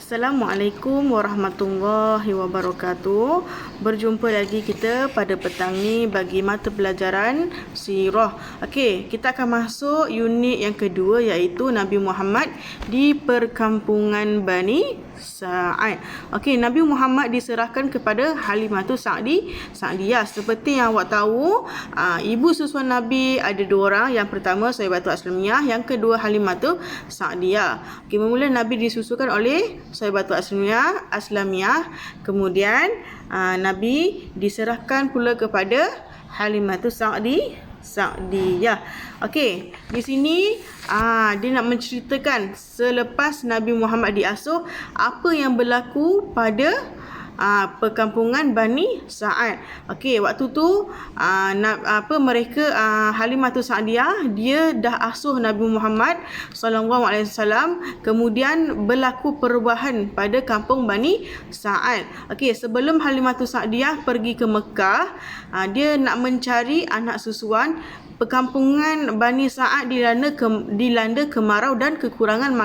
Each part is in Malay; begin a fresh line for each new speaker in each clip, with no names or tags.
Assalamualaikum warahmatullahi wabarakatuh. Berjumpa lagi kita pada petang ni bagi mata pelajaran sirah. Okey, kita akan masuk unit yang kedua iaitu Nabi Muhammad di perkampungan Bani Sa'ad. Okey, Nabi Muhammad diserahkan kepada Halimatus Sa'diyah. Seperti yang awak tahu, ibu susuan Nabi ada dua orang. Yang pertama Sahibatul Aslamiyah, yang kedua Halimatus Sa'diyah. Okey, bermula Nabi disusukan oleh Sahibatul Aslamiyah. Kemudian Nabi diserahkan pula kepada Halimatus Sa'diyah. Okey, di sini dia nak menceritakan selepas Nabi Muhammad diasuh, apa yang berlaku pada perkampungan Bani Sa'ad. Okey, waktu tu Halimatus Sa'diyah dia dah asuh Nabi Muhammad SAW, kemudian berlaku perubahan pada kampung Bani Sa'ad. Okey, sebelum Halimatus Sa'diyah pergi ke Mekah, dia nak mencari anak susuan. Perkampungan Bani Sa'ad dilanda kemarau dan kekurangan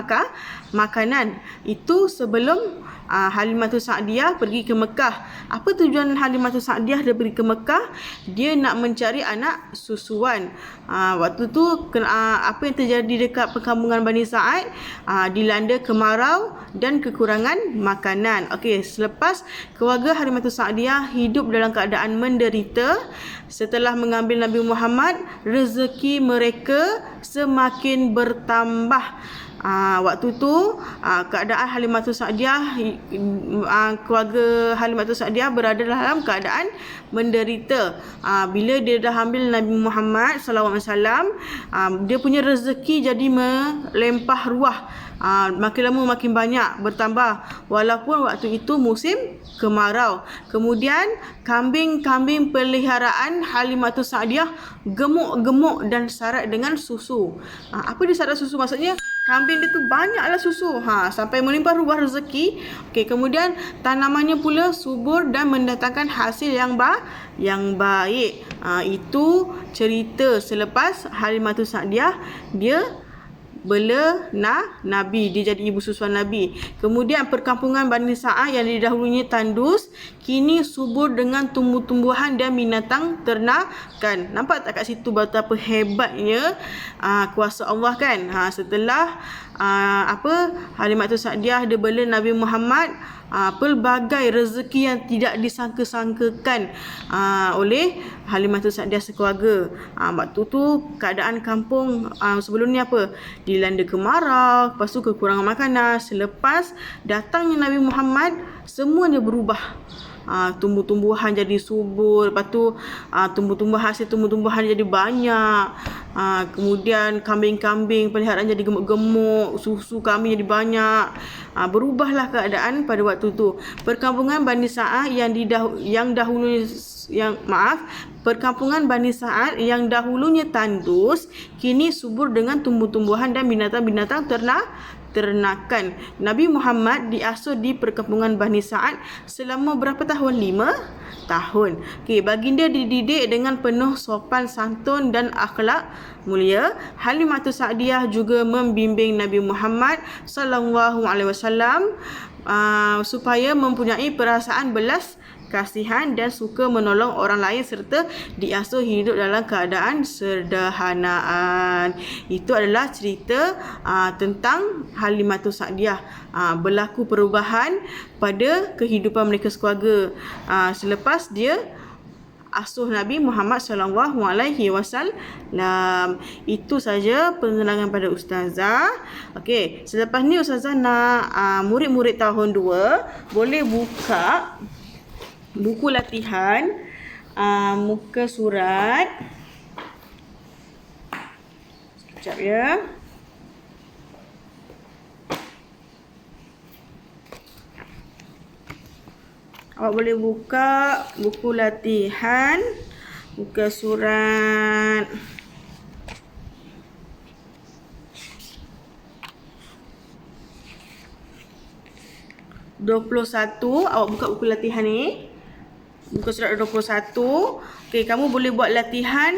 makanan. Itu sebelum Halimatus Sa'diyah pergi ke Mekah. Apa tujuan Halimatus Sa'diyah dia pergi ke Mekah? Dia nak mencari anak susuan. Waktu tu apa yang terjadi dekat perkampungan Bani Sa'ad? Dilanda kemarau dan kekurangan makanan. Okey, selepas keluarga Halimatus Sa'diyah hidup dalam keadaan menderita, setelah mengambil Nabi Muhammad, rezeki mereka semakin bertambah. Waktu tu keadaan Halimatus Sa'diyah, keluarga Halimatus Sa'diyah berada dalam keadaan menderita. Bila dia dah ambil Nabi Muhammad SAW, dia punya rezeki jadi melempah ruah. Makin lama makin banyak bertambah, walaupun waktu itu musim kemarau. Kemudian kambing-kambing peliharaan Halimatus Sa'diyah gemuk-gemuk dan syarat dengan susu. Apa dia syarat susu? Maksudnya kambing dia tu banyaklah susu, sampai melimpah ruah rezeki. Okey, kemudian tanamannya pula subur dan mendatangkan hasil yang baik. Itu cerita selepas Halimatus Sa'diyah dia bela Nabi, dia jadi ibu susuan Nabi. Kemudian perkampungan Bani Sa'ad yang didahulunya tandus, kini subur dengan tumbuh-tumbuhan dan binatang ternakan. Nampak tak kat situ betapa hebatnya kuasa Allah kan? Setelah Halimatus Sa'diyah dia bela Nabi Muhammad, pelbagai rezeki yang tidak disangka-sangkakan oleh Halimatus Sa'diyah sekeluarga. Waktu tu keadaan kampung sebelum ni apa? Dilanda kemarau, lepas tu kekurangan makanan. Selepas datangnya Nabi Muhammad, semuanya berubah. Tumbuh-tumbuhan jadi subur, lepas tu hasil tumbuh-tumbuhan jadi banyak. Kemudian kambing-kambing peliharaan jadi gemuk-gemuk, susu kambing jadi banyak. Berubahlah keadaan pada waktu tu. Perkampungan Bani Sa'ad perkampungan Bani Sa'ad yang dahulunya tandus, kini subur dengan tumbuh-tumbuhan dan binatang-binatang ternakan. Nabi Muhammad diasuh di perkampungan Bani Sa'ad selama berapa tahun? 5 tahun. Okey, baginda dididik dengan penuh sopan santun dan akhlak mulia. Halimatus Sa'diyah juga membimbing Nabi Muhammad SAW supaya mempunyai perasaan belas kasihan dan suka menolong orang lain serta diasuh hidup dalam keadaan sederhanaan. Itu adalah cerita tentang Halimatus Sa'diyah. Berlaku perubahan pada kehidupan mereka sekeluarga selepas dia asuh Nabi Muhammad SAW. Itu saja penerangan pada Ustazah. Okey, selepas ni Ustazah nak murid-murid tahun 2 boleh buka buku latihan muka surat. Sekejap ya. Awak boleh buka buku latihan muka surat 21. Awak buka buku latihan ni, muka surat 21. Okey, kamu boleh buat latihan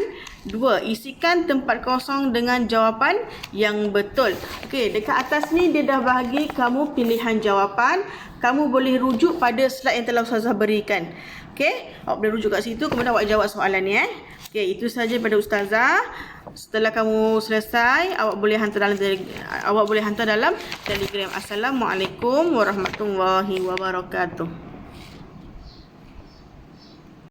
2. Isikan tempat kosong dengan jawapan yang betul. Okey, dekat atas ni dia dah bagi kamu pilihan jawapan. Kamu boleh rujuk pada slide yang telah Ustazah berikan. Okey, awak boleh rujuk kat situ, kemudian awak jawab soalan ni. Okey, itu saja pada Ustazah. Setelah kamu selesai, awak boleh hantar dalam Telegram. Assalamualaikum warahmatullahi wabarakatuh.